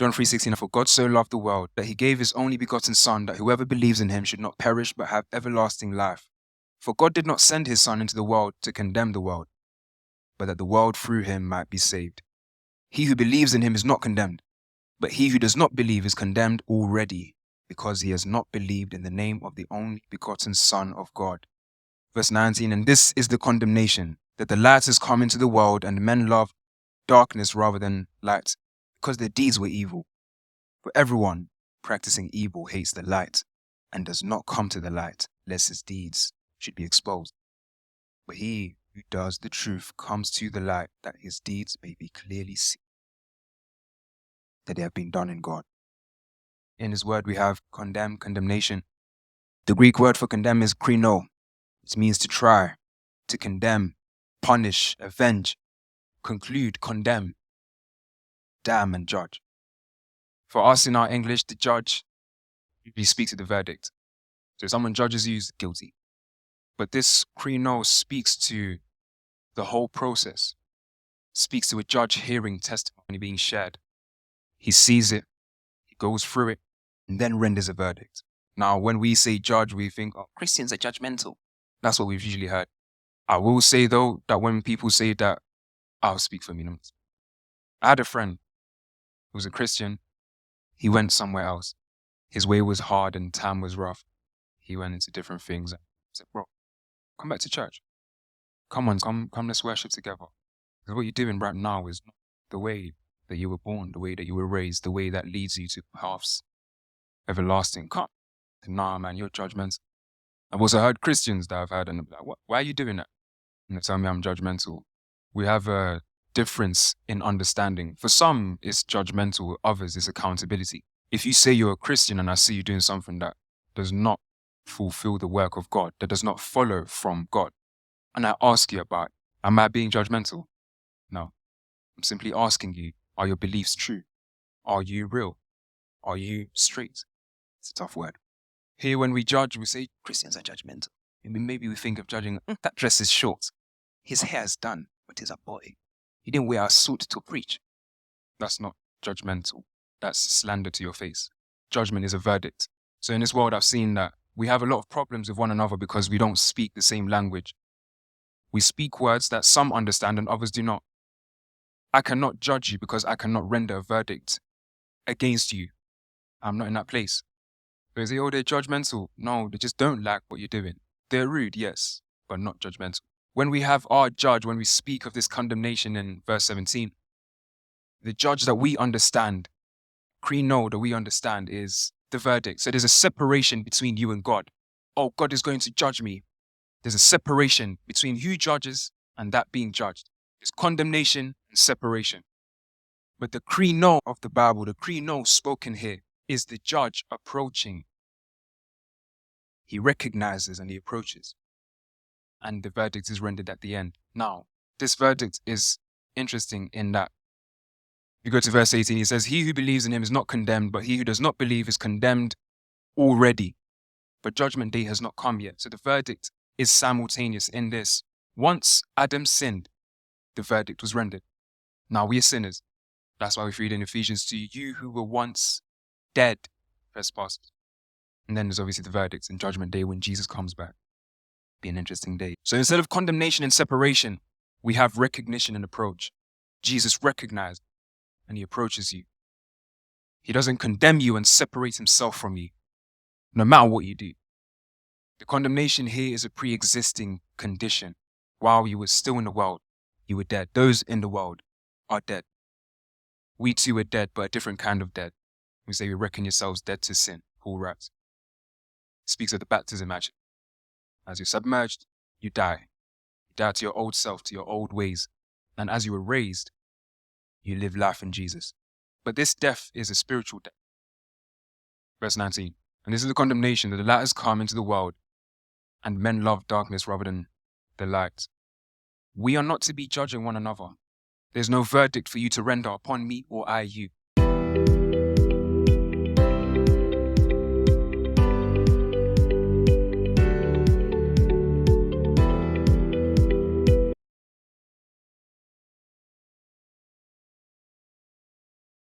John 3:16, for God so loved the world that he gave his only begotten Son, that whoever believes in him should not perish but have everlasting life. For God did not send his Son into the world to condemn the world, but that the world through him might be saved. He who believes in him is not condemned, but he who does not believe is condemned already, because he has not believed in the name of the only begotten Son of God. Verse 19, and this is the condemnation, that the light has come into the world, and men love darkness rather than light, because their deeds were evil. For everyone practicing evil hates the light, and does not come to the light, lest his deeds should be exposed. But he who does the truth comes to the light, that his deeds may be clearly seen, that they have been done in God. In his word we have condemnation. The Greek word for condemn is krino, which means to try, to condemn, punish, avenge, conclude, condemn, damn, and judge. For us in our English, the judge usually speaks to the verdict. So if someone judges you, is guilty. But this krino speaks to the whole process, speaks to a judge hearing testimony being shared. He sees it, he goes through it, and then renders a verdict. Now, when we say judge, we think, oh, Christians are judgmental. That's what we've usually heard. I will say, though, that when people say that, I'll speak for me. I had a friend who was a Christian. He went somewhere else. His way was hard and time was rough. He went into different things. I said, bro, come back to church. Come on, come, let's worship together. Because what you're doing right now is not the way that you were born, the way that you were raised, the way that leads you to paths everlasting. Come. Nah, man, you're judgmental. I've also heard Christians that I've had, and they're like, why are you doing that? And they tell me I'm judgmental. We have a difference in understanding. For some, it's judgmental. Others, it's accountability. If you say you're a Christian and I see you doing something that does not fulfill the work of God, that does not follow from God, and I ask you about, am I being judgmental? No. I'm simply asking you, are your beliefs true? Are you real? Are you straight? It's a tough word. Here, when we judge, we say Christians are judgmental. Maybe we think of judging, that dress is short. His hair is done, but he's a boy. He didn't wear a suit to preach. That's not judgmental. That's slander to your face. Judgment is a verdict. So in this world, I've seen that we have a lot of problems with one another because we don't speak the same language. We speak words that some understand and others do not. I cannot judge you because I cannot render a verdict against you. I'm not in that place. They say, oh, they're judgmental. No, they just don't like what you're doing. They're rude, yes, but not judgmental. When we have our judge, when we speak of this condemnation in verse 17, the judge that we understand, krino that we understand, is the verdict. So there's a separation between you and God. Oh, God is going to judge me. There's a separation between who judges and that being judged. There's condemnation and separation. But the krino of the Bible, the krino spoken here, is the judge approaching. He recognizes and he approaches. And the verdict is rendered at the end. Now, this verdict is interesting in that, you go to verse 18, he says, he who believes in him is not condemned, but he who does not believe is condemned already. But judgment day has not come yet. So the verdict is simultaneous in this. Once Adam sinned, the verdict was rendered. Now we are sinners. That's why we read in Ephesians 2, you who were once dead, trespassers. And then there's obviously the verdict in judgment day when Jesus comes back. Be an interesting day. So instead of condemnation and separation, we have recognition and approach. Jesus recognized and he approaches you. He doesn't condemn you and separate himself from you, no matter what you do. The condemnation here is a pre-existing condition. While you were still in the world, you were dead. Those in the world are dead. We too are dead, but a different kind of dead. We say we reckon yourselves dead to sin. Paul writes. Speaks of the baptism actually. As you're submerged, you die. You die to your old self, to your old ways. And as you were raised, you live life in Jesus. But this death is a spiritual death. Verse 19. And this is the condemnation, that the light has come into the world, and men love darkness rather than the light. We are not to be judging one another. There's no verdict for you to render upon me or I you.